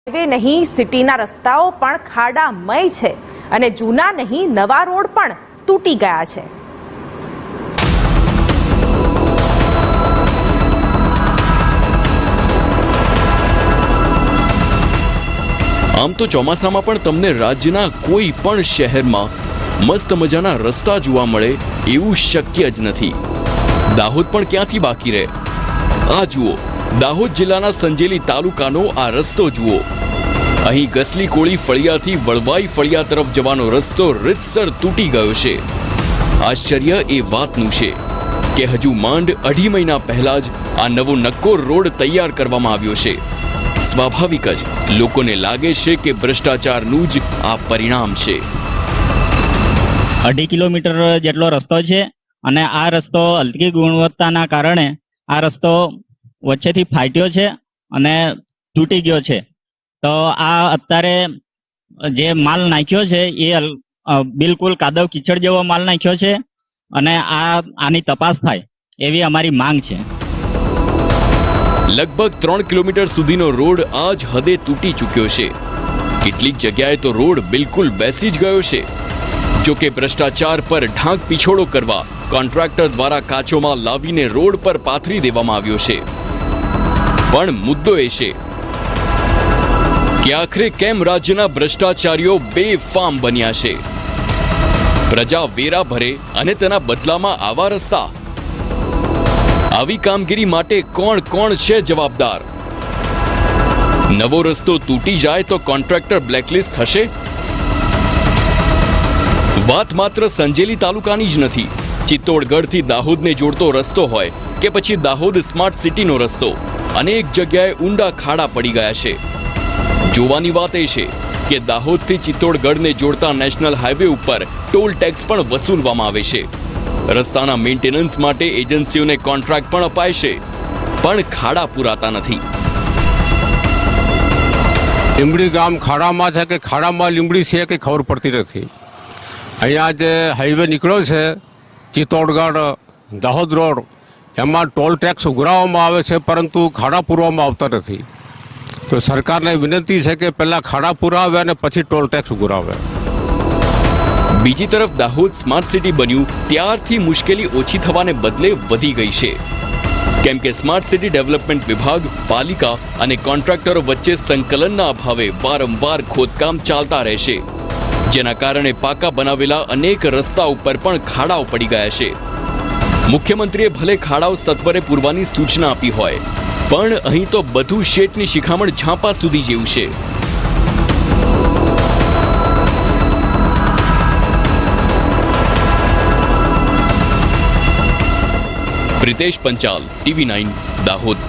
Highway નહીં, સિટીના રસ્તાઓ પણ ખાડામય છે અને જૂના નહીં, નવા રોડ પણ તૂટી ગયા છે. આમ તો ચોમાસામાં પણ તમને રાજ્યના કોઈ પણ શહેરમાં મસ્ત મજાના રસ્તા જોવા મળે એવું શક્ય જ નથી. દાહોદ પણ ક્યાંથી બાકી રહે? આ જુઓ, દાહોદ જિલ્લાના સંજેલી તાલુકાનો આ રસ્તો જુઓ. અહીં ગસલી કોળી ફળિયાથી વળવાઈ ફળિયા તરફ જવાનો રસ્તો રીતસર તૂટી ગયો છે. આશ્ચર્ય એ વાતનું છે કે હજુ માંડ 2.5 મહિના પહેલા જ આ નવો નક્કોર રોડ તૈયાર કરવામાં આવ્યો છે. સ્વાભાવિક જ લોકોને લાગે છે કે ભ્રષ્ટાચારનું જ આ પરિણામ છે. 2.5 કિલોમીટર જેટલો રસ્તો છે અને આ રસ્તો હલકી ગુણવત્તાના કારણે આ રસ્તો વચ્ચેથી ફાટ્યો છે અને તૂટી ગયો છે. તો આ અત્યારે જે માલ નાખ્યો છે એ બિલકુલ કાદવ કીચડ જેવો માલ નાખ્યો છે અને આની તપાસ થાય એવી અમારી માંગ છે. લગભગ 3 કિલોમીટર સુધીનો રોડ આ જ હદે તૂટી ચૂક્યો છે. કેટલીક જગ્યાએ તો રોડ બિલકુલ બેસી જ ગયો છે. જો કે ભ્રષ્ટાચાર પર ઢાંક પીછોડો કરવા કોન્ટ્રાક્ટર દ્વારા કાચો માલ લાવીને રોડ પર પાથરી દેવામાં આવ્યો છે. પણ મુદ્દો એ છે કે આખરે કેમ રાજ્યના ભ્રષ્ટાચારીઓ બેફામ બન્યા છે? પ્રજા વેરા ભરે અને તેના બદલામાં આવા રસ્તા. આવી કામગીરી માટે કોણ છે જવાબદાર? નવો રસ્તો તૂટી જાય તો કોન્ટ્રાક્ટર બ્લેકલિસ્ટ થશે? વાત માત્ર સંજેલી તાલુકાની જ નથી. ચિત્તોડગઢથી દાહોદને જોડતો રસ્તો હોય કે પછી દાહોદ સ્માર્ટ સિટીનો રસ્તો, અનેક જગ્યાએ ઊંડા ખાડા પડી ગયા છે. જોવાની વાત એ છે કે દાહોદથી ચિત્તોડગઢને જોડતા નેશનલ હાઈવે ઉપર ટોલ ટેક્સ પણ વસૂલવામાં આવે છે. રસ્તાના મેન્ટેનન્સ માટે એજન્સીઓને કોન્ટ્રાક્ટ પણ અપાય છે, પણ ખાડા પૂરાતા નથી. લીંબડી ગામ ખાડામાં છે કે ખાડામાં લીંબડી છે કે ખબર પડતી નથી. અહીંયા જે હાઈવે નીકળ્યો છે ચિત્તોડગઢ દાહોદ રોડ, એમાં ટોલ ટેક્સ ઉઘરાવવામાં આવે છે પરંતુ ખાડા પૂરવામાં આવતા નથી. તો સરકારને વિનંતી છે કે પહેલા ખાડા પુરાવે અને પછી ટોલ ટેક્સ ઉઘરાવે. બીજી તરફ દાહોદ સ્માર્ટ સિટી બન્યું ત્યારથી મુશ્કેલી ઓછી થવાને બદલે વધી ગઈ છે. કેમ કે સ્માર્ટ સિટી ડેવલપમેન્ટ વિભાગ, પાલિકા અને કોન્ટ્રાક્ટરો વચ્ચે સંકલનના અભાવે વારંવાર ખોદકામ ચાલતા રહેશે, જેના કારણે પાકા બનાવેલા અનેક રસ્તા ઉપર પણ ખાડાઓ પડી ગયા છે. મુખ્યમંત્રીએ ભલે ખાડાઓ સત્વરે પૂરવાની સૂચના આપી હોય, પણ અહીં તો બધું શેઠની શિખામણ ઝાંપા સુધી જેવું છે. પ્રિતેશ પંચાલ, TV9, દાહોદ.